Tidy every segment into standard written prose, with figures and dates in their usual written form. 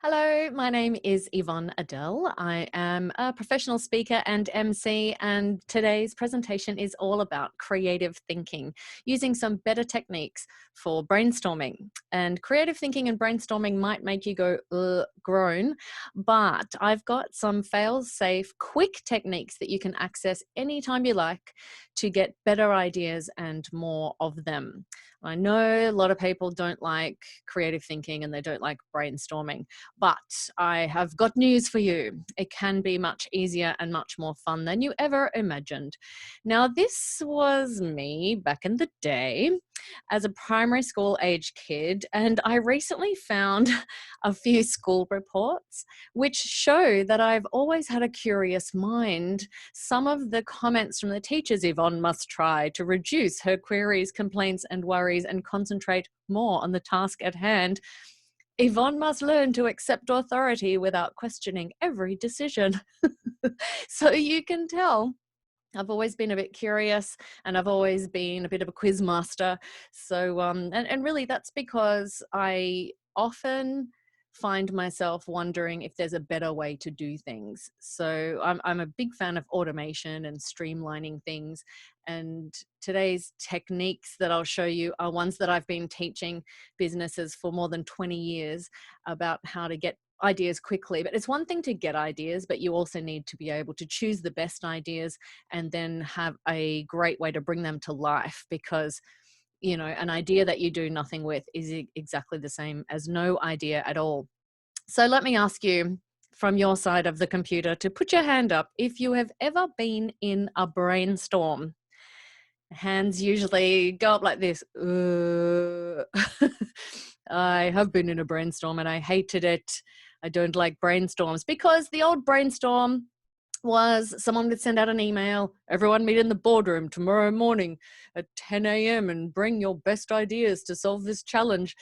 Hello, my name is Yvonne Adele. I am a professional speaker and MC, and today's presentation is all about creative thinking, using some better techniques for brainstorming. And creative thinking and brainstorming might make you go, groan, but I've got some fail-safe, quick techniques that you can access anytime you like to get better ideas and more of them. I know a lot of people don't like creative thinking and they don't like brainstorming. But I have got news for you. It can be much easier and much more fun than you ever imagined. Now, this was me back in the day as a primary school age kid, and I recently found a few school reports which show that I've always had a curious mind. Some of the comments from the teachers: Yvonne must try to reduce her queries, complaints, and worries and concentrate more on the task at hand. Yvonne must learn to accept authority without questioning every decision. So you can tell I've always been a bit curious and I've always been a bit of a quiz master. So, and really that's because I often find myself wondering if there's a better way to do things. So I'm a big fan of automation and streamlining things. And today's techniques that I'll show you are ones that I've been teaching businesses for more than 20 years about how to get ideas quickly. But it's one thing to get ideas, but you also need to be able to choose the best ideas and then have a great way to bring them to life, because an idea that you do nothing with is exactly the same as no idea at all. So let me ask you from your side of the computer to put your hand up if you have ever been in a brainstorm. Hands usually go up like this. I have been in a brainstorm and I hated it. I don't like brainstorms, because the old brainstorm was someone would send out an email: everyone meet in the boardroom tomorrow morning at 10 a.m. and bring your best ideas to solve this challenge.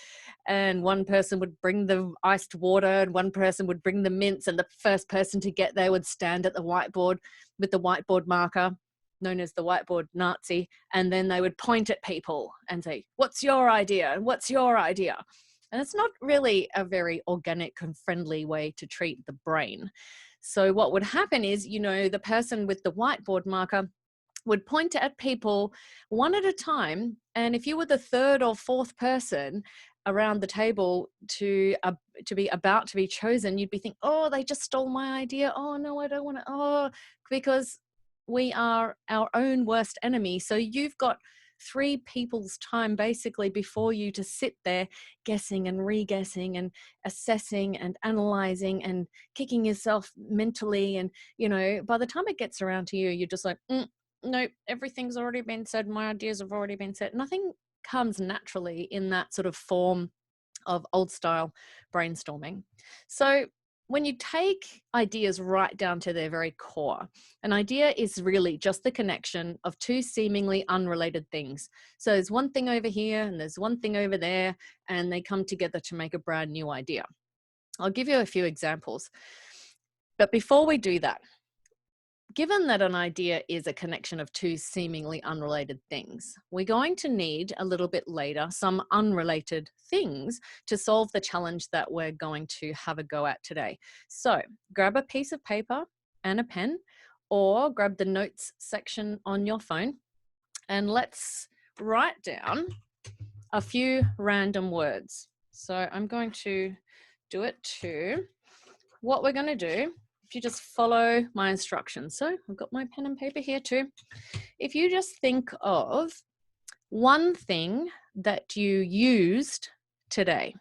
And one person would bring the iced water and one person would bring the mints, and the first person to get there would stand at the whiteboard with the whiteboard marker, known as the whiteboard Nazi, and then they would point at people and say, "What's your idea? And what's your idea?" And it's not really a very organic and friendly way to treat the brain. So what would happen is, the person with the whiteboard marker would point at people one at a time. And if you were the third or fourth person around the table to be about to be chosen, you'd be thinking, "Oh, they just stole my idea. Oh no, I don't want to." Oh, because we are our own worst enemy. So you've got 3 people's time basically before you to sit there guessing and re-guessing and assessing and analyzing and kicking yourself mentally. And by the time it gets around to you, you're just like, no, everything's already been said, my ideas have already been said. Nothing comes naturally in that sort of form of old style brainstorming. So when you take ideas right down to their very core, an idea is really just the connection of 2 seemingly unrelated things. So there's one thing over here and there's one thing over there, and they come together to make a brand new idea. I'll give you a few examples. But before we do that, given that an idea is a connection of 2 seemingly unrelated things, we're going to need a little bit later some unrelated things to solve the challenge that we're going to have a go at today. So grab a piece of paper and a pen, or grab the notes section on your phone, and let's write down a few random words. So I'm going to do it too. What we're going to do, if you just follow my instructions. So I've got my pen and paper here too. If you just think of one thing that you used today.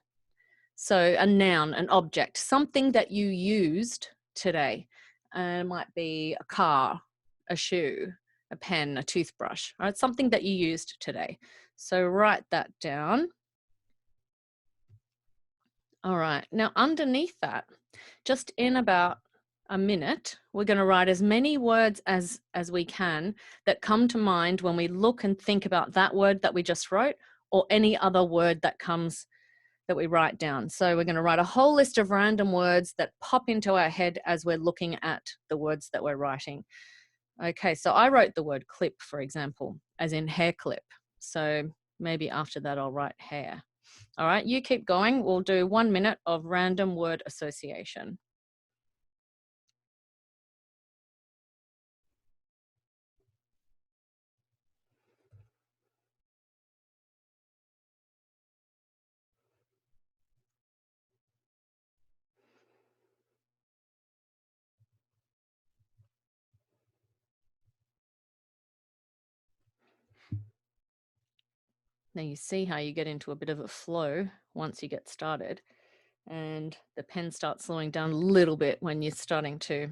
So a noun, an object, something that you used today. It might be a car, a shoe, a pen, a toothbrush, all right? Something that you used today. So write that down. All right, now underneath that, just in about a minute, we're going to write as many words as we can that come to mind when we look and think about that word that we just wrote, or any other word that we write down. So we're going to write a whole list of random words that pop into our head as we're looking at the words that we're writing. Okay, so I wrote the word clip, for example, as in hair clip. So maybe after that I'll write hair. All right, you keep going. We'll do 1 minute of random word association. Now you see how you get into a bit of a flow once you get started, and the pen starts slowing down a little bit when you're starting to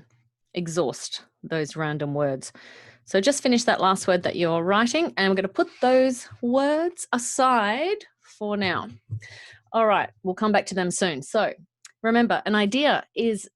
exhaust those random words. So just finish that last word that you're writing, and we're going to put those words aside for now. All right, we'll come back to them soon. So remember, an idea is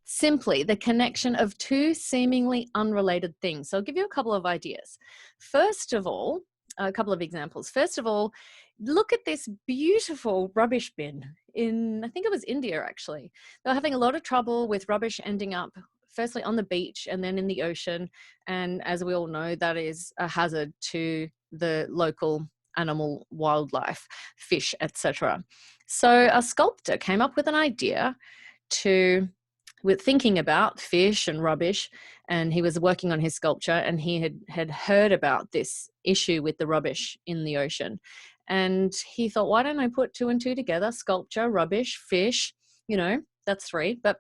simply the connection of two seemingly unrelated things. So I'll give you a couple of ideas. First of all, a couple of examples. First of all, look at this beautiful rubbish bin in, I think it was India actually. They were having a lot of trouble with rubbish ending up firstly on the beach and then in the ocean. And as we all know, that is a hazard to the local animal, wildlife, fish, etc. So a sculptor came up with an idea to, with thinking about fish and rubbish, and he was working on his sculpture, and he had heard about this issue with the rubbish in the ocean, and he thought, why don't I put two and two together? Sculpture, rubbish, fish, that's three, but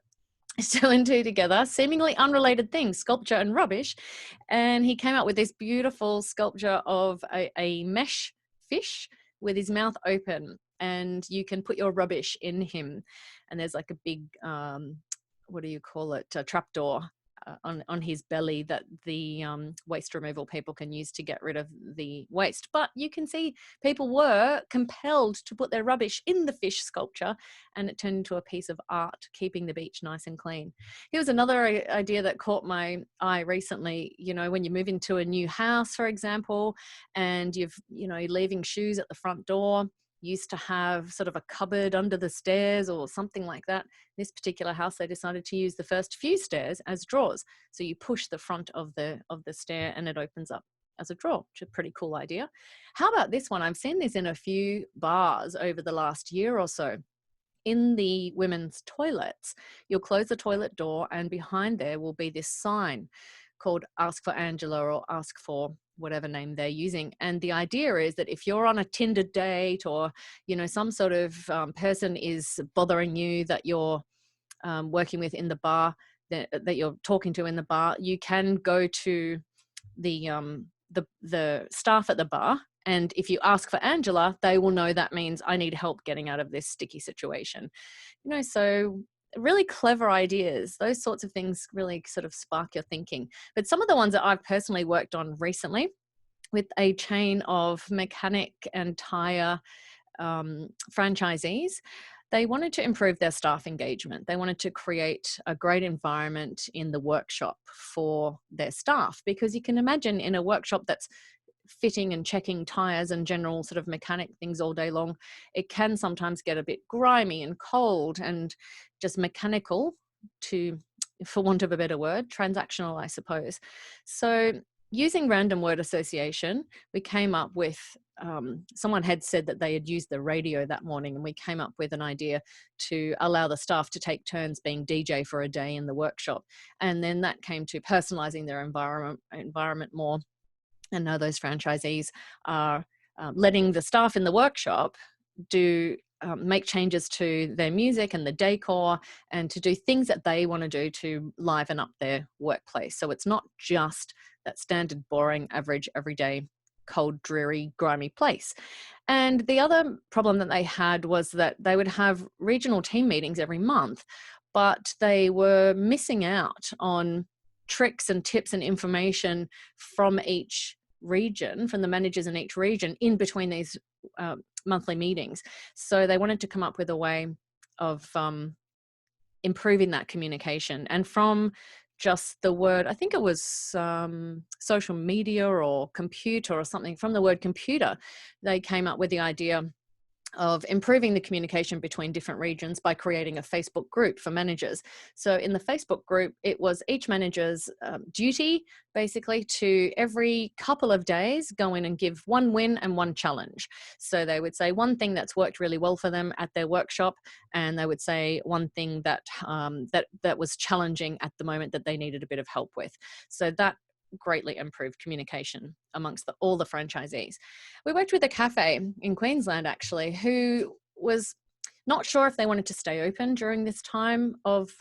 two and two together, seemingly unrelated things, sculpture and rubbish. And he came up with this beautiful sculpture of a mesh fish with his mouth open, and you can put your rubbish in him, and there's like a big what do you call it, a trapdoor on his belly that the waste removal people can use to get rid of the waste. But you can see people were compelled to put their rubbish in the fish sculpture, and it turned into a piece of art, keeping the beach nice and clean. Here's another idea that caught my eye recently. When you move into a new house, for example, and you're leaving shoes at the front door, used to have sort of a cupboard under the stairs or something like that. This particular house, they decided to use the first few stairs as drawers. So you push the front of the stair and it opens up as a drawer, which is a pretty cool idea. How about this one? I've seen this in a few bars over the last year or so. In the women's toilets, you'll close the toilet door, and behind there will be this sign called Ask for Angela or Ask for whatever name they're using. And the idea is that if you're on a Tinder date, or some sort of person is bothering you that you're working with in the bar, that you're talking to in the bar, you can go to the staff at the bar, and if you ask for Angela, they will know that means I need help getting out of this sticky situation. So really clever ideas. Those sorts of things really sort of spark your thinking. But some of the ones that I've personally worked on recently with a chain of mechanic and tire franchisees, they wanted to improve their staff engagement. They wanted to create a great environment in the workshop for their staff, because you can imagine in a workshop that's fitting and checking tires and general sort of mechanic things all day long, it can sometimes get a bit grimy and cold and just mechanical, for want of a better word, transactional, I suppose. So using random word association, we came up with, someone had said that they had used the radio that morning, and we came up with an idea to allow the staff to take turns being DJ for a day in the workshop. And then that came to personalizing their environment more. And now those franchisees are letting the staff in the workshop make changes to their music and the decor, and to do things that they want to do to liven up their workplace. So it's not just that standard, boring, average, everyday, cold, dreary, grimy place. And the other problem that they had was that they would have regional team meetings every month, but they were missing out on tricks and tips and information from each region, from the managers in each region, in between these monthly meetings. So they wanted to come up with a way of improving that communication. And from just the word, I think it was social media or computer or something, from the word computer, they came up with the idea of improving the communication between different regions by creating a Facebook group for managers. So in the Facebook group, it was each manager's duty basically to every couple of days go in and give one win and one challenge. So they would say one thing that's worked really well for them at their workshop, and they would say one thing that that was challenging at the moment that they needed a bit of help with. So that greatly improved communication amongst all the franchisees. We worked with a cafe in Queensland, actually, who was not sure if they wanted to stay open during this time of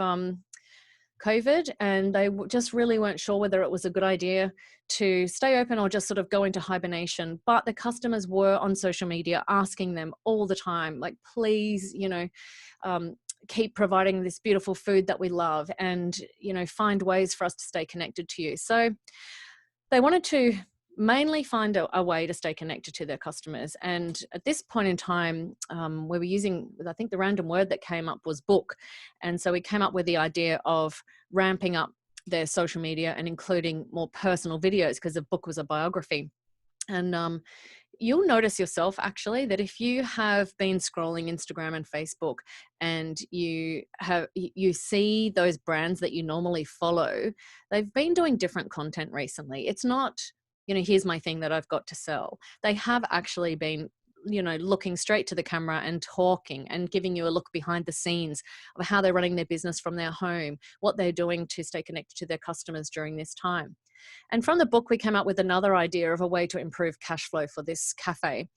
COVID, and they just really weren't sure whether it was a good idea to stay open or just sort of go into hibernation. But the customers were on social media asking them all the time, like, please, keep providing this beautiful food that we love, and, find ways for us to stay connected to you. So they wanted to mainly find a way to stay connected to their customers. And at this point in time, we were using, I think the random word that came up was book. And so we came up with the idea of ramping up their social media and including more personal videos, because the book was a biography. And you'll notice yourself, actually, that if you have been scrolling Instagram and Facebook and you see those brands that you normally follow, they've been doing different content recently. It's not, here's my thing that I've got to sell. They have actually been, looking straight to the camera and talking and giving you a look behind the scenes of how they're running their business from their home, what they're doing to stay connected to their customers during this time. And from the book, we came up with another idea of a way to improve cash flow for this cafe.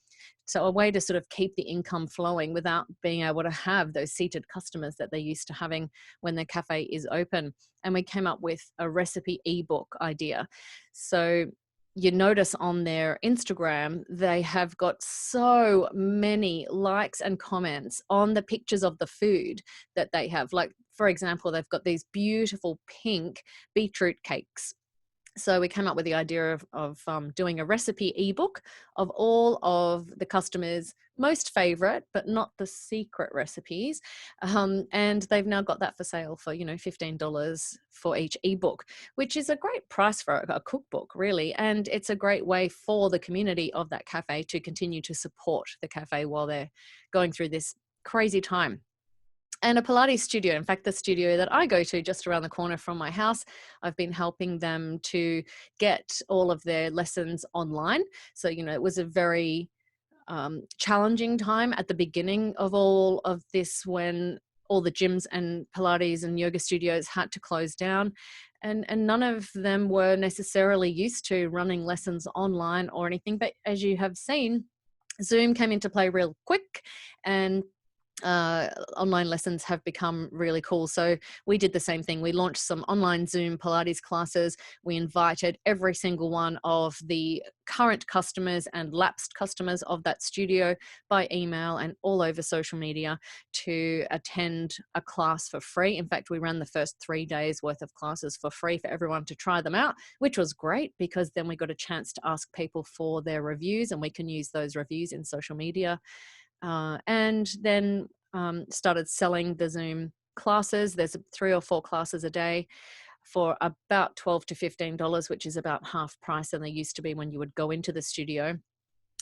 So a way to sort of keep the income flowing without being able to have those seated customers that they're used to having when their cafe is open. And we came up with a recipe ebook idea. So you notice on their Instagram, they have got so many likes and comments on the pictures of the food that they have. Like, for example, they've got these beautiful pink beetroot cakes. So we came up with the idea of doing a recipe ebook of all of the customers' most favorite, but not the secret recipes. And they've now got that for sale for, $15 for each ebook, which is a great price for a cookbook, really. And it's a great way for the community of that cafe to continue to support the cafe while they're going through this crazy time. And a Pilates studio, in fact, the studio that I go to just around the corner from my house, I've been helping them to get all of their lessons online. So, it was a very challenging time at the beginning of all of this, when all the gyms and Pilates and yoga studios had to close down. And none of them were necessarily used to running lessons online or anything. But as you have seen, Zoom came into play real quick, and online lessons have become really cool. So we did the same thing. We launched some online Zoom Pilates classes. We invited every single one of the current customers and lapsed customers of that studio by email and all over social media to attend a class for free. In fact, we ran the first 3 days worth of classes for free for everyone to try them out, which was great, because then we got a chance to ask people for their reviews, and we can use those reviews in social media. And then started selling the Zoom classes. There's 3 or 4 classes a day for about $12 to $15, which is about half price than they used to be when you would go into the studio.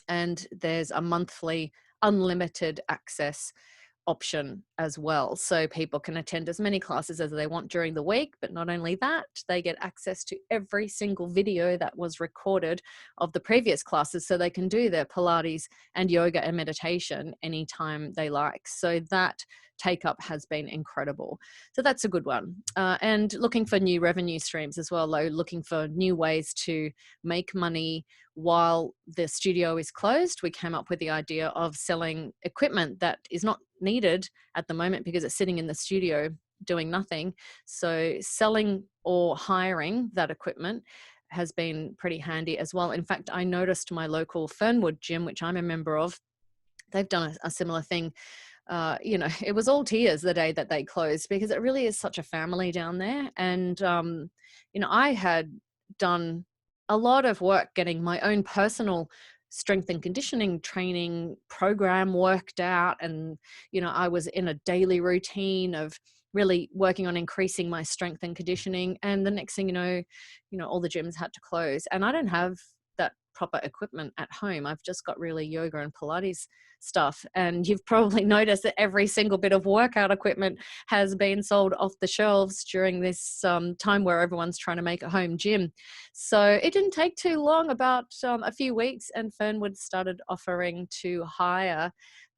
And there's a monthly unlimited access option as well. So people can attend as many classes as they want during the week, but not only that, they get access to every single video that was recorded of the previous classes, so they can do their Pilates and yoga and meditation anytime they like. So that take up has been incredible. So that's a good one. And looking for new revenue streams as well, looking for new ways to make money while the studio is closed. We came up with the idea of selling equipment that is not needed at the moment because it's sitting in the studio doing nothing. So selling or hiring that equipment has been pretty handy as well. In fact, I noticed my local Fernwood gym, which I'm a member of, they've done a similar thing. It was all tears the day that they closed, because it really is such a family down there. And, I had done a lot of work getting my own personal strength and conditioning training program worked out. And, I was in a daily routine of really working on increasing my strength and conditioning. And the next thing you know, all the gyms had to close. And I don't have that proper equipment at home. I've just got really yoga and Pilates stuff. And you've probably noticed that every single bit of workout equipment has been sold off the shelves during this time where everyone's trying to make a home gym. So it didn't take too long, about a few weeks, and Fernwood started offering to hire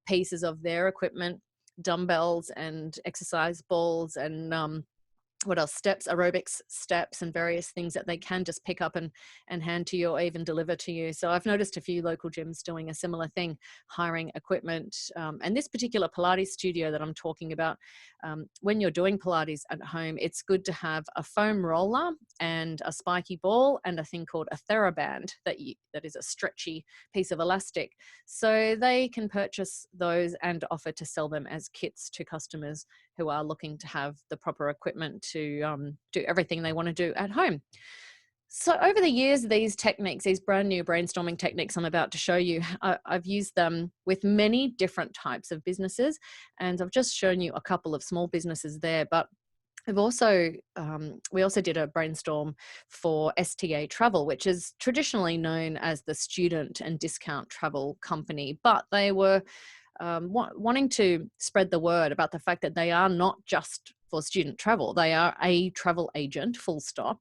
pieces of their equipment, dumbbells and exercise balls and what else, steps, aerobics steps, and various things that they can just pick up and hand to you, or even deliver to you. So I've noticed a few local gyms doing a similar thing, hiring equipment. And this particular Pilates studio that I'm talking about, when you're doing Pilates at home, it's good to have a foam roller and a spiky ball and a thing called a TheraBand that is a stretchy piece of elastic. So they can purchase those and offer to sell them as kits to customers who are looking to have the proper equipment to do everything they want to do at home. So over the years, these techniques, these brand new brainstorming techniques I'm about to show you, I've used them with many different types of businesses, and I've just shown you a couple of small businesses there, but we also did a brainstorm for STA Travel, which is traditionally known as the student and discount travel company, but they were wanting to spread the word about the fact that they are not just for student travel. They are a travel agent, full stop,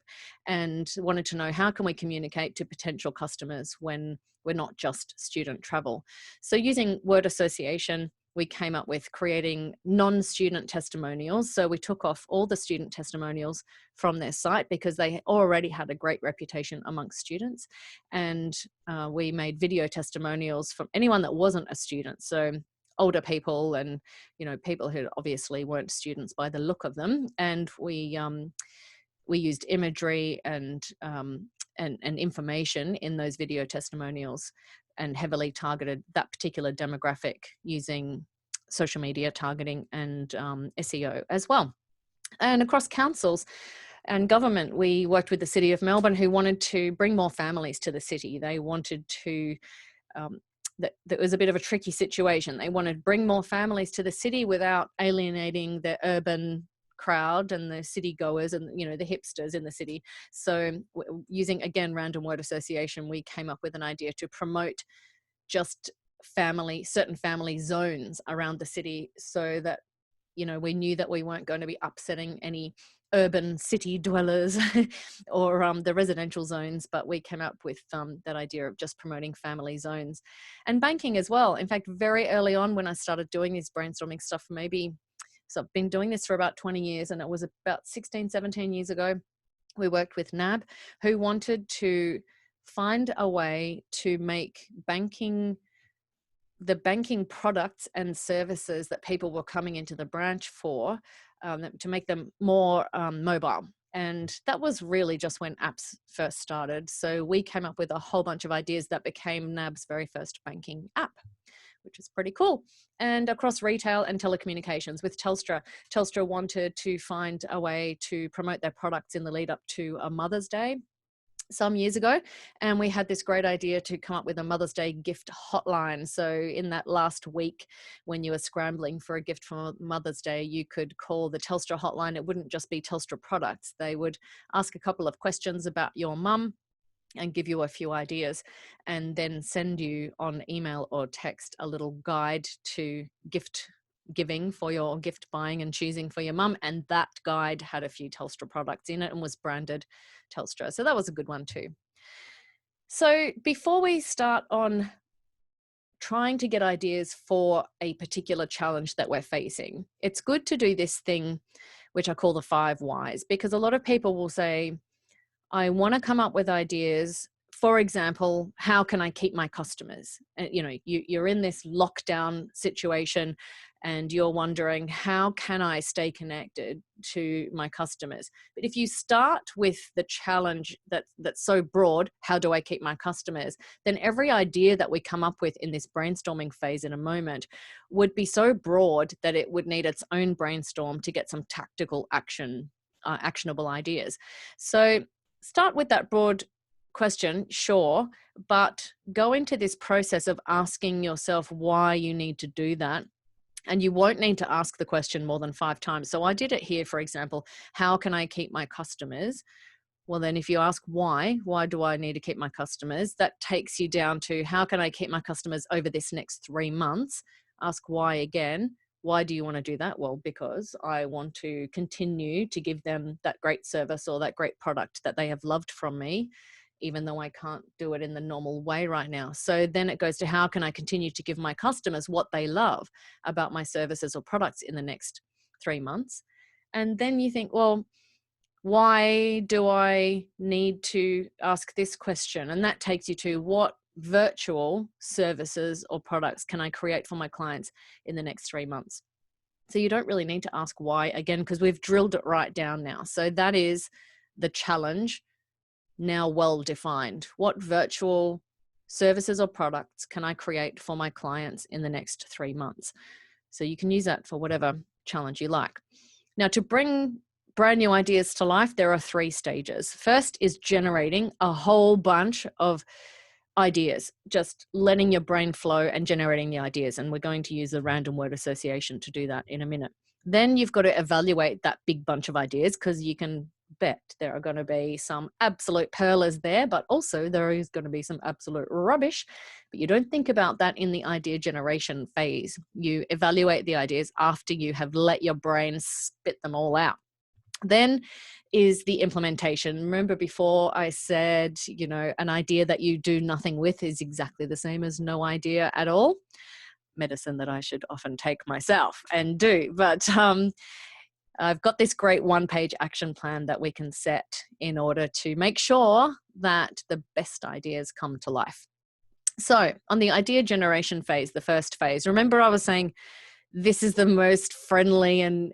and wanted to know, how can we communicate to potential customers when we're not just student travel? So using word association, we came up with creating non-student testimonials. So we took off all the student testimonials from their site because they already had a great reputation amongst students. And we made video testimonials from anyone that wasn't a student. So older people and, people who obviously weren't students by the look of them. And we used imagery and information in those video testimonials, and heavily targeted that particular demographic using social media targeting and SEO as well. And across councils and government, we worked with the City of Melbourne, who wanted to bring more families to the city. They wanted to, that was a bit of a tricky situation. They wanted to bring more families to the city without alienating the urban crowd and the city goers and the hipsters in the city. So using, again, random word association, we came up with an idea to promote just certain family zones around the city, so that we knew that we weren't going to be upsetting any urban city dwellers or the residential zones, but we came up with that idea of just promoting family zones. And banking as well. In fact, very early on when I started doing this brainstorming stuff, so I've been doing this for about 20 years, and it was about 16, 17 years ago, we worked with NAB, who wanted to find a way to make the banking products and services that people were coming into the branch for, to make them more mobile. And that was really just when apps first started. So we came up with a whole bunch of ideas that became NAB's very first banking app, which is pretty cool. And across retail and telecommunications with Telstra wanted to find a way to promote their products in the lead up to a Mother's Day some years ago, and we had this great idea to come up with a Mother's Day gift hotline. So in that last week when you were scrambling for a gift for Mother's Day, you could call the Telstra hotline. It wouldn't just be Telstra products. They would ask a couple of questions about your mum and give you a few ideas, and then send you on email or text a little guide to gift giving for your gift buying and choosing for your mum. And that guide had a few Telstra products in it and was branded Telstra. So that was a good one too. So before we start on trying to get ideas for a particular challenge that we're facing, it's good to do this thing, which I call the 5 whys, because a lot of people will say, I want to come up with ideas. For example, how can I keep my customers? You're in this lockdown situation and you're wondering, how can I stay connected to my customers? But if you start with the challenge that's so broad, how do I keep my customers? Then every idea that we come up with in this brainstorming phase in a moment would be so broad that it would need its own brainstorm to get some tactical actionable ideas. So start with that broad question, sure, but go into this process of asking yourself why you need to do that. And you won't need to ask the question more than 5 times. So I did it here, for example, how can I keep my customers? Well, then if you ask why do I need to keep my customers? That takes you down to how can I keep my customers over this next 3 months? Ask why again. Why do you want to do that? Well, because I want to continue to give them that great service or that great product that they have loved from me, even though I can't do it in the normal way right now. So then it goes to how can I continue to give my customers what they love about my services or products in the next 3 months? And then you think, well, why do I need to ask this question? And that takes you to what virtual services or products can I create for my clients in the next 3 months? So you don't really need to ask why again, because we've drilled it right down now. So that is the challenge now well defined. What virtual services or products can I create for my clients in the next 3 months? So you can use that for whatever challenge you like. Now, to bring brand new ideas to life, there are 3 stages. First is generating a whole bunch of ideas, just letting your brain flow and generating the ideas. And we're going to use the random word association to do that in a minute. Then you've got to evaluate that big bunch of ideas, because you can bet there are going to be some absolute pearlers there, but also there is going to be some absolute rubbish. But you don't think about that in the idea generation phase. You evaluate the ideas after you have let your brain spit them all out. Then is the implementation. Remember before I said, an idea that you do nothing with is exactly the same as no idea at all. Medicine that I should often take myself and do. But I've got this great 1-page action plan that we can set in order to make sure that the best ideas come to life. So on the idea generation phase, the first phase, remember I was saying this is the most friendly and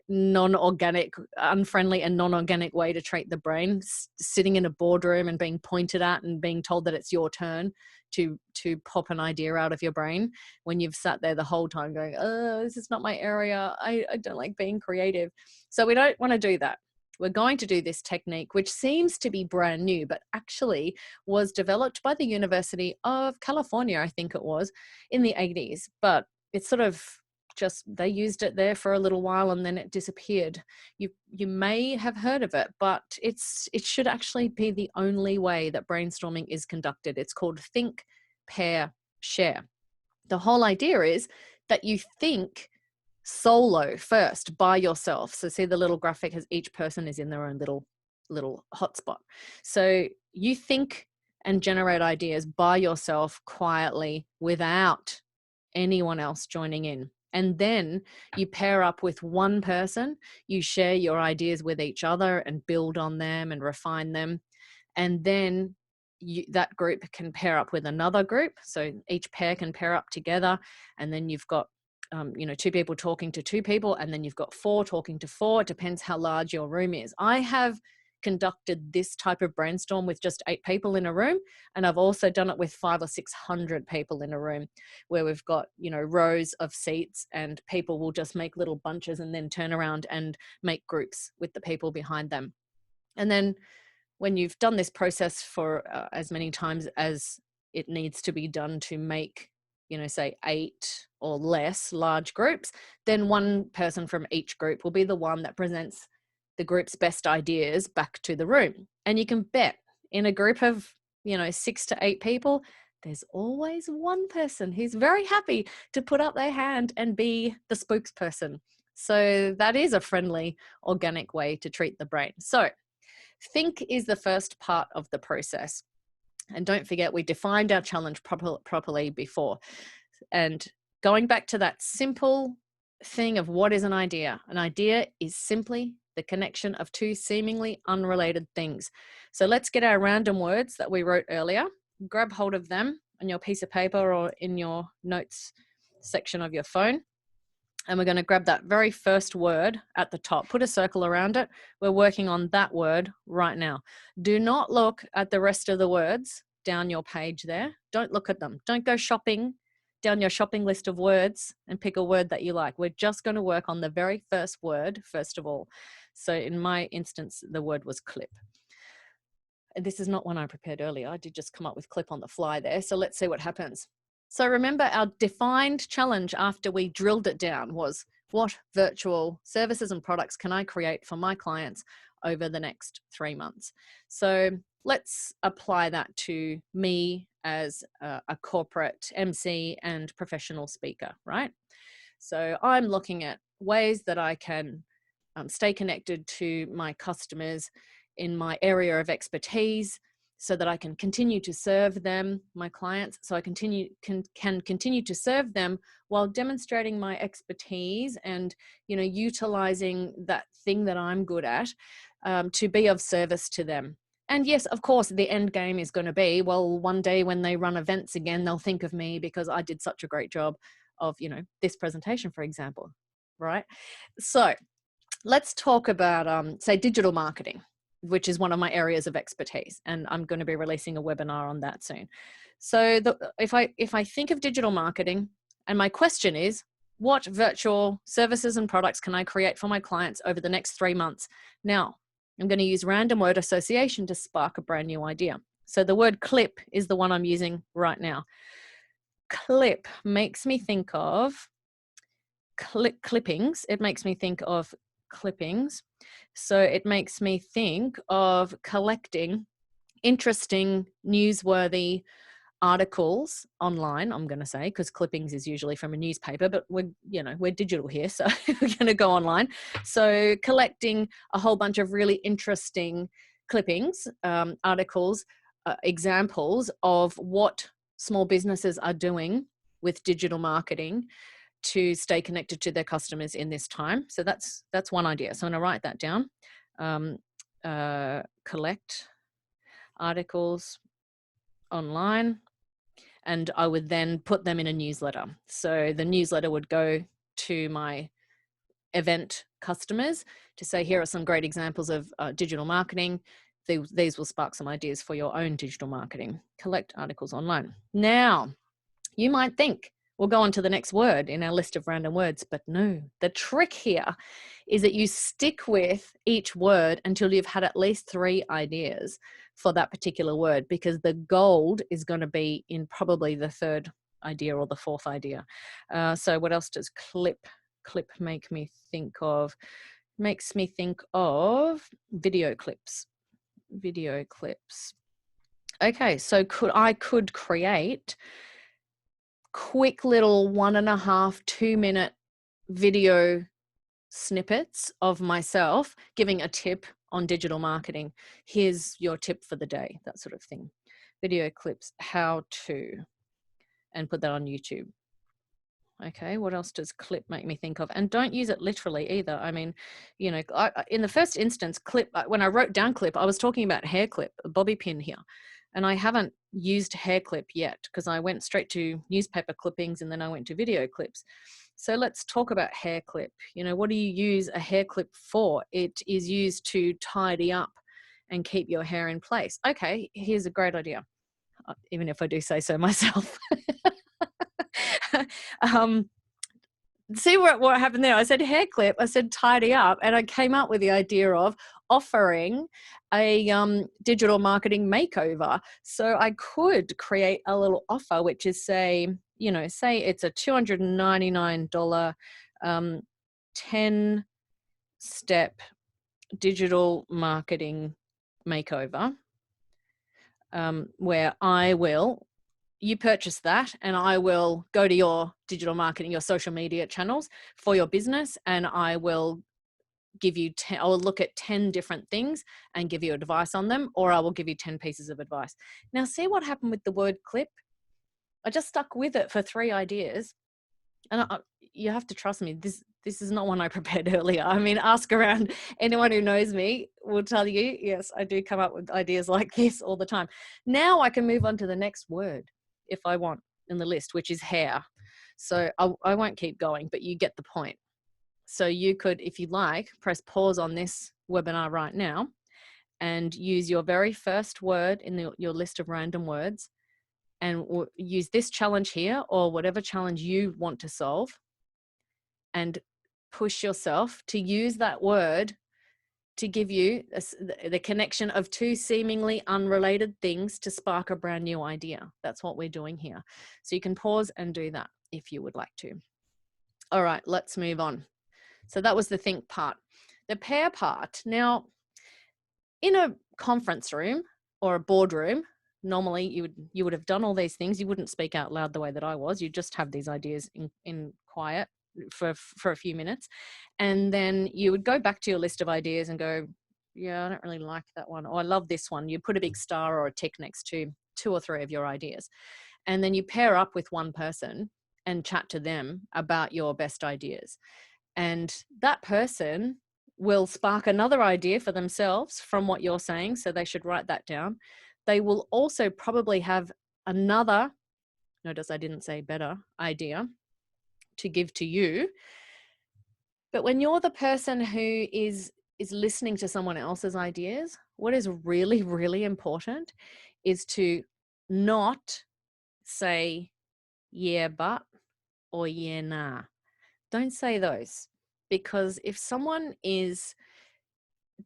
non-organic, unfriendly and non-organic way to treat the brain, sitting in a boardroom and being pointed at and being told that it's your turn to pop an idea out of your brain when you've sat there the whole time going, oh, this is not my area. I don't like being creative. So we don't want to do that. We're going to do this technique, which seems to be brand new, but actually was developed by the University of California, I think it was, in the 80s. But it's sort of just, they used it there for a little while and then it disappeared. You may have heard of it, but it should actually be the only way that brainstorming is conducted. It's called Think, Pair, Share. The whole idea is that you think solo first by yourself. So see the little graphic as each person is in their own little hotspot. So you think and generate ideas by yourself quietly without anyone else joining in. And then you pair up with one person, you share your ideas with each other and build on them and refine them. And then that group can pair up with another group. So each pair can pair up together. And then you've got 2 people talking to 2 people, and then you've got 4 talking to 4. It depends how large your room is. I have conducted this type of brainstorm with just 8 people in a room, and I've also done it with 500 or 600 people in a room, where we've got rows of seats and people will just make little bunches and then turn around and make groups with the people behind them. And then when you've done this process for as many times as it needs to be done to make say 8 or less large groups, then one person from each group will be the one that presents the group's best ideas back to the room. And you can bet in a group of 6 to 8 people, there's always one person who's very happy to put up their hand and be the spokesperson. So that is a friendly, organic way to treat the brain. So think is the first part of the process. And don't forget, we defined our challenge properly before. And going back to that simple thing of what is an idea? An idea is simply the connection of 2 seemingly unrelated things. So let's get our random words that we wrote earlier, grab hold of them on your piece of paper or in your notes section of your phone. And we're going to grab that very first word at the top, put a circle around it. We're working on that word right now. Do not look at the rest of the words down your page there. Don't look at them. Don't go shopping down your shopping list of words and pick a word that you like. We're just going to work on the very first word, first of all. So in my instance, the word was clip. This is not one I prepared earlier. I did just come up with clip on the fly there. So let's see what happens. So remember, our defined challenge after we drilled it down was, what virtual services and products can I create for my clients over the next 3 months. So let's apply that to me as a corporate MC and professional speaker, right? So I'm looking at ways that I can stay connected to my customers in my area of expertise, so that I can continue to serve them, my clients, so I can continue to serve them while demonstrating my expertise and, utilizing that thing that I'm good at to be of service to them. And yes, of course, the end game is going to be, well, one day when they run events again, they'll think of me because I did such a great job of, this presentation, for example, right? So let's talk about, say, digital marketing, which is one of my areas of expertise. And I'm going to be releasing a webinar on that soon. So if I think of digital marketing, and my question is, what virtual services and products can I create for my clients over the next 3 months? Now, I'm going to use random word association to spark a brand new idea. So the word clip is the one I'm using right now. Clip makes me think of clippings. It makes me think of clippings. So it makes me think of collecting interesting, newsworthy articles online, I'm going to say, because clippings is usually from a newspaper, but we're digital here, so we're going to go online. So collecting a whole bunch of really interesting clippings, articles, examples of what small businesses are doing with digital marketing to stay connected to their customers in this time. So that's one idea. So I'm going to write that down. Collect articles online, and I would then put them in a newsletter. So the newsletter would go to my event customers to say, here are some great examples of digital marketing. These will spark some ideas for your own digital marketing. Collect articles online. Now, you might think, we'll go on to the next word in our list of random words, but no. The trick here is that you stick with each word until you've had at least 3 ideas for that particular word, because the gold is going to be in probably the 3rd idea or the 4th idea. So what else does clip make me think of? Makes me think of video clips. Video clips. Okay, so I could create quick little 1.5, 2-minute video snippets of myself giving a tip on digital marketing. Here's your tip for the day, that sort of thing. Video clips, how to, and put that on YouTube. Okay, what else does clip make me think of? And don't use it literally either. I mean, in the first instance, clip, when I wrote down clip, I was talking about hair clip, a bobby pin here. And I haven't used hair clip yet because I went straight to newspaper clippings and then I went to video clips. So let's talk about hair clip. What do you use a hair clip for? It is used to tidy up and keep your hair in place. Okay, here's a great idea, even if I do say so myself. See what happened there? I said hair clip, I said tidy up, and I came up with the idea of offering a digital marketing makeover. So I could create a little offer, which is say it's a $299 10-step digital marketing makeover, where you purchase that and I will go to your digital marketing, your social media channels for your business, and I will give you I will look at 10 different things and give you advice on them, or I will give you 10 pieces of advice. Now, see what happened with the word clip? I just stuck with it for 3 ideas. And you have to trust me, this is not one I prepared earlier. I mean, ask around. Anyone who knows me will tell you, yes, I do come up with ideas like this all the time. Now I can move on to the next word if I want in the list, which is hair. So I won't keep going, but you get the point. So you could, if you like, press pause on this webinar right now and use your very first word in your list of random words, and use this challenge here or whatever challenge you want to solve, and push yourself to use that word to give you the connection of 2 seemingly unrelated things to spark a brand new idea. That's what we're doing here. So you can pause and do that if you would like to. All right, let's move on. So that was the think part. The pair part. Now, in a conference room or a boardroom, normally you would have done all these things. You wouldn't speak out loud the way that I was. You just have these ideas in quiet for a few minutes, and then you would go back to your list of ideas and go, yeah, I don't really like that one, or I love this one. You put a big star or a tick next to 2 or 3 of your ideas, and then you pair up with one person and chat to them about your best ideas, and that person will spark another idea for themselves from what you're saying, so they should write that down. They will also probably have another, notice I didn't say better, idea to give to you. But when you're the person who is listening to someone else's ideas, what is really, really important is to not say, yeah, but, or yeah, nah. Don't say those, because if someone is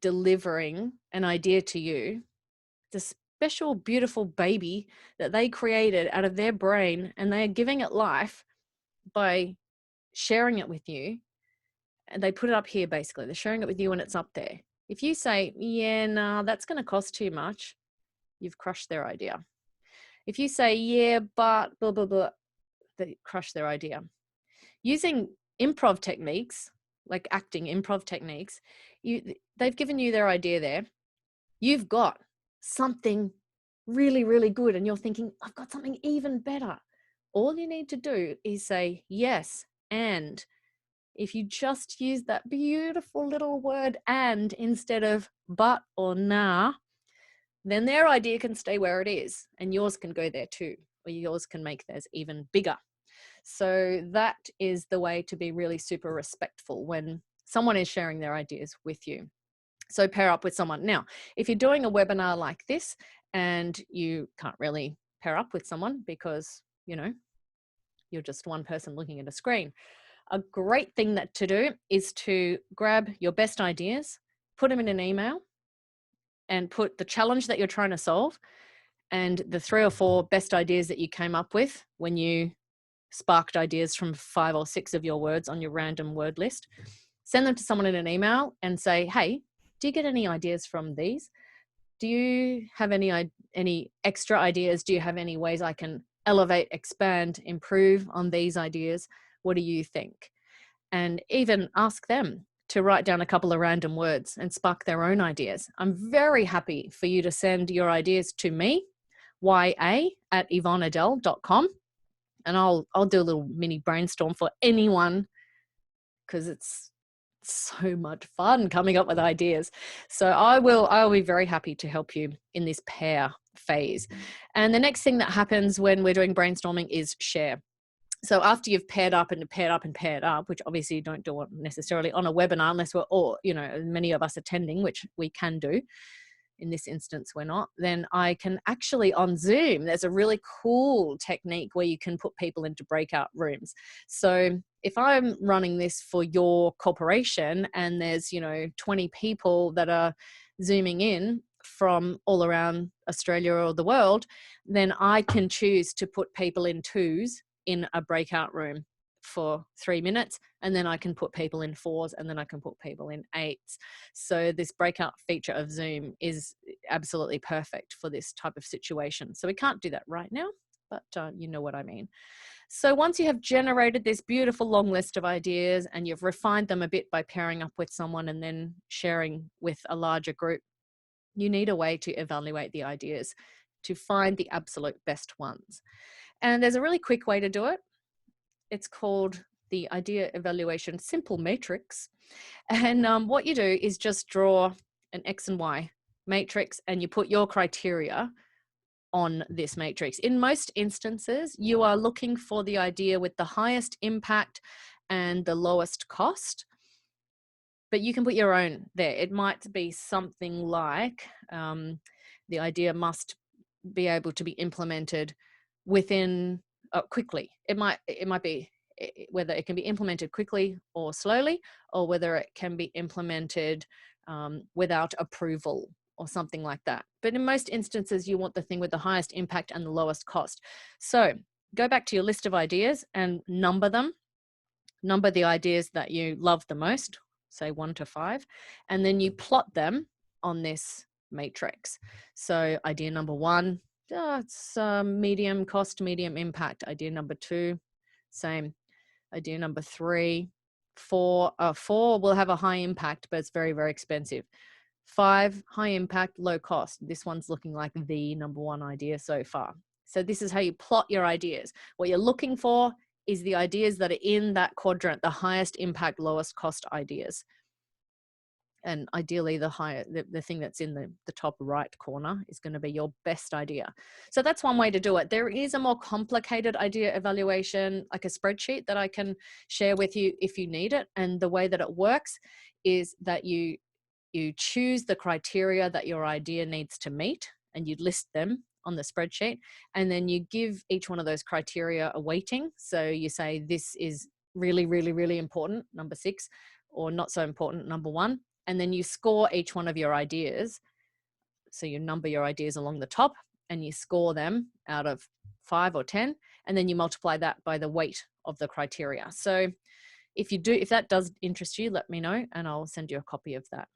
delivering an idea to you, the special, beautiful baby that they created out of their brain, and they are giving it life by sharing it with you, and they put it up here, basically they're sharing it with you and it's up there. If you say, yeah, nah, that's going to cost too much, you've crushed their idea. If you say, yeah, but blah, blah, blah, they crush their idea. Using improv techniques, like acting improv techniques, they've given you their idea there. You've got something really, really good, and you're thinking, I've got something even better. All you need to do is say yes, and if you just use that beautiful little word and instead of but or nah, then their idea can stay where it is and yours can go there too, or yours can make theirs even bigger. So that is the way to be really super respectful when someone is sharing their ideas with you. So pair up with someone. Now, if you're doing a webinar like this and you can't really pair up with someone because, you know, you're just one person looking at a screen, a great thing to do is to grab your best ideas, put them in an email, and put the challenge that you're trying to solve and the 3 or 4 best ideas that you came up with when you sparked ideas from 5 or 6 of your words on your random word list. Send them to someone in an email and say, hey, do you get any ideas from these? Do you have any extra ideas? Do you have any ways I can elevate, expand, improve on these ideas? What do you think? And even ask them to write down a couple of random words and spark their own ideas. I'm very happy for you to send your ideas to me, ya@yvonneadele.com. And I'll do a little mini brainstorm for anyone, because it's so much fun coming up with ideas. So I will be very happy to help you in this pair phase. And the next thing that happens when we're doing brainstorming is share. So after you've paired up, which obviously you don't do it necessarily on a webinar unless we're all, you know, many of us attending, which we can do. In this instance, we're not. Then I can actually, on Zoom, there's a really cool technique where you can put people into breakout rooms. So if I'm running this for your corporation and there's, 20 people that are Zooming in from all around Australia or the world, then I can choose to put people in twos in a breakout room for 3 minutes, and then I can put people in 4s, and then I can put people in 8s. So this breakout feature of Zoom is absolutely perfect for this type of situation. So we can't do that right now, but you know what I mean. So once you have generated this beautiful long list of ideas and you've refined them a bit by pairing up with someone and then sharing with a larger group, you need a way to evaluate the ideas to find the absolute best ones. And there's a really quick way to do it. It's called the Idea Evaluation Simple Matrix. And what you do is just draw an X and Y matrix and you put your criteria on this matrix. In most instances, you are looking for the idea with the highest impact and the lowest cost, but you can put your own there. It might be something like the idea must be able to be implemented within quickly. It might be whether it can be implemented quickly or slowly, or whether it can be implemented without approval or something like that. But in most instances, you want the thing with the highest impact and the lowest cost. So go back to your list of ideas and number them. Number the ideas that you love the most, say 1 to 5, and then you plot them on this matrix. So idea number one, it's medium cost, medium impact. Idea number two, same. Idea number three, four will have a high impact, but it's very, very expensive. 5, high impact, low cost. This one's looking like the number one idea so far. So this is how you plot your ideas. What you're looking for is the ideas that are in that quadrant, the highest impact, lowest cost ideas. And ideally the thing that's in the top right corner is going to be your best idea. So that's one way to do it. There is a more complicated idea evaluation, like a spreadsheet that I can share with you if you need it. And the way that it works is that you choose the criteria that your idea needs to meet, and you list them on the spreadsheet, and then you give each one of those criteria a weighting. So you say this is really, really, really important, number 6, or not so important, number 1. And then you score each one of your ideas. So you number your ideas along the top and you score them out of 5 or 10, and then you multiply that by the weight of the criteria. So if that does interest you, let me know and I'll send you a copy of that.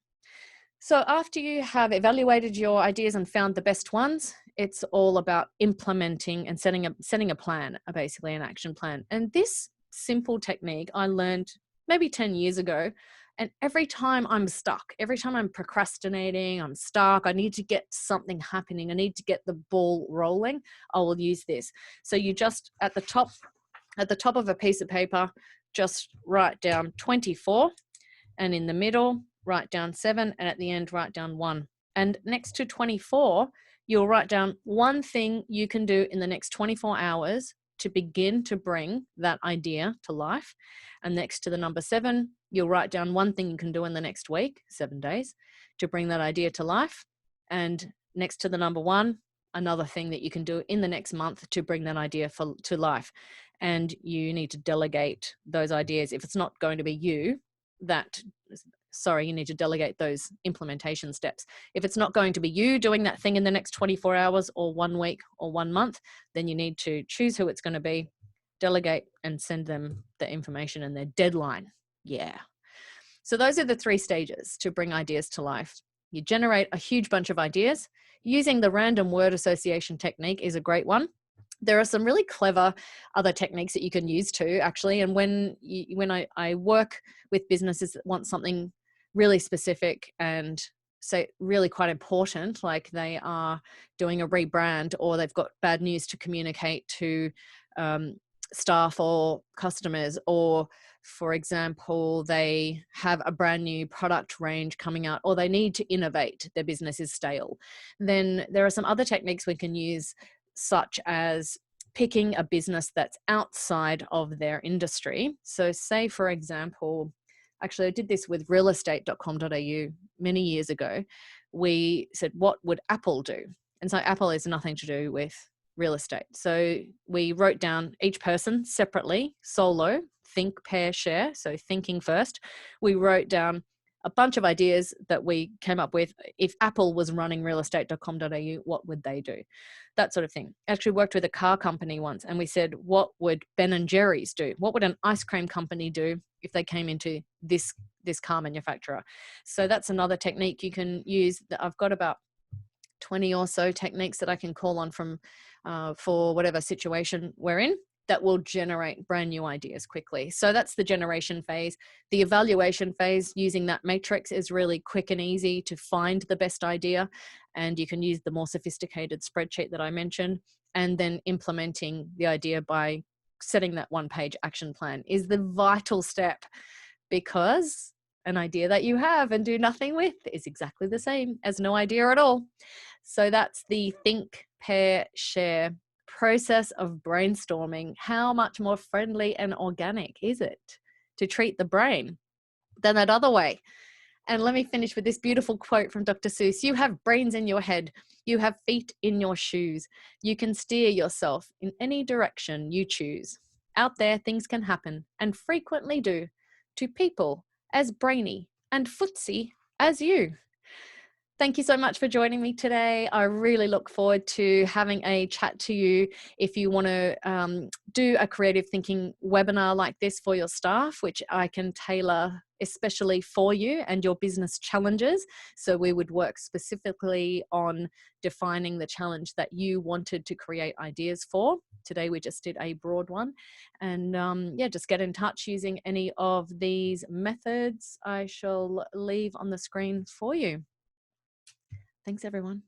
So after you have evaluated your ideas and found the best ones, it's all about implementing and setting a plan, basically an action plan. And this simple technique I learned maybe 10 years ago. And every time I'm stuck, every time I'm procrastinating, I'm stuck, I need to get something happening, I need to get the ball rolling, I will use this. So you just, at the top of a piece of paper, just write down 24, and in the middle, write down 7, and at the end, write down 1. And next to 24, you'll write down one thing you can do in the next 24 hours to begin to bring that idea to life. And next to the number 7, you'll write down one thing you can do in the next week, 7 days, to bring that idea to life. And next to the number 1, another thing that you can do in the next month to bring that idea to life. And you need to delegate those ideas. If it's not going to be you, you need to delegate those implementation steps. If it's not going to be you doing that thing in the next 24 hours or 1 week or 1 month, then you need to choose who it's going to be, delegate, and send them the information and their deadline. Yeah. So those are the 3 stages to bring ideas to life. You generate a huge bunch of ideas. Using the random word association technique is a great one. There are some really clever other techniques that you can use too, actually. And when I work with businesses that want something really specific and say really quite important, like they are doing a rebrand or they've got bad news to communicate to staff or customers, or for example, they have a brand new product range coming out, or they need to innovate, their business is stale, then there are some other techniques we can use, such as picking a business that's outside of their industry. So say, for example, actually I did this with realestate.com.au many years ago. We said, what would Apple do? And so Apple has nothing to do with real estate. So we wrote down each person separately, solo, Thinkpairshare, so thinking first. We wrote down a bunch of ideas that we came up with. If Apple was running realestate.com.au, what would they do? That sort of thing. Actually worked with a car company once, and we said, what would Ben & Jerry's do? What would an ice cream company do if they came into this car manufacturer? So that's another technique you can use. I've got about 20 or so techniques that I can call on from for whatever situation we're in, that will generate brand new ideas quickly. So that's the generation phase. The evaluation phase, using that matrix, is really quick and easy to find the best idea. And you can use the more sophisticated spreadsheet that I mentioned. And then implementing the idea by setting that 1-page action plan is the vital step, because an idea that you have and do nothing with is exactly the same as no idea at all. So that's the think, pair, share process of brainstorming. How much more friendly and organic is it to treat the brain than that other way? And let me finish with this beautiful quote from Dr. Seuss. You have brains in your head. You have feet in your shoes. You can steer yourself in any direction you choose. Out there, things can happen, and frequently do, to people as brainy and footsy as you. Thank you so much for joining me today. I really look forward to having a chat to you if you want to do a creative thinking webinar like this for your staff, which I can tailor especially for you and your business challenges. So we would work specifically on defining the challenge that you wanted to create ideas for. Today we just did a broad one. And yeah, just get in touch using any of these methods I shall leave on the screen for you. Thanks, everyone.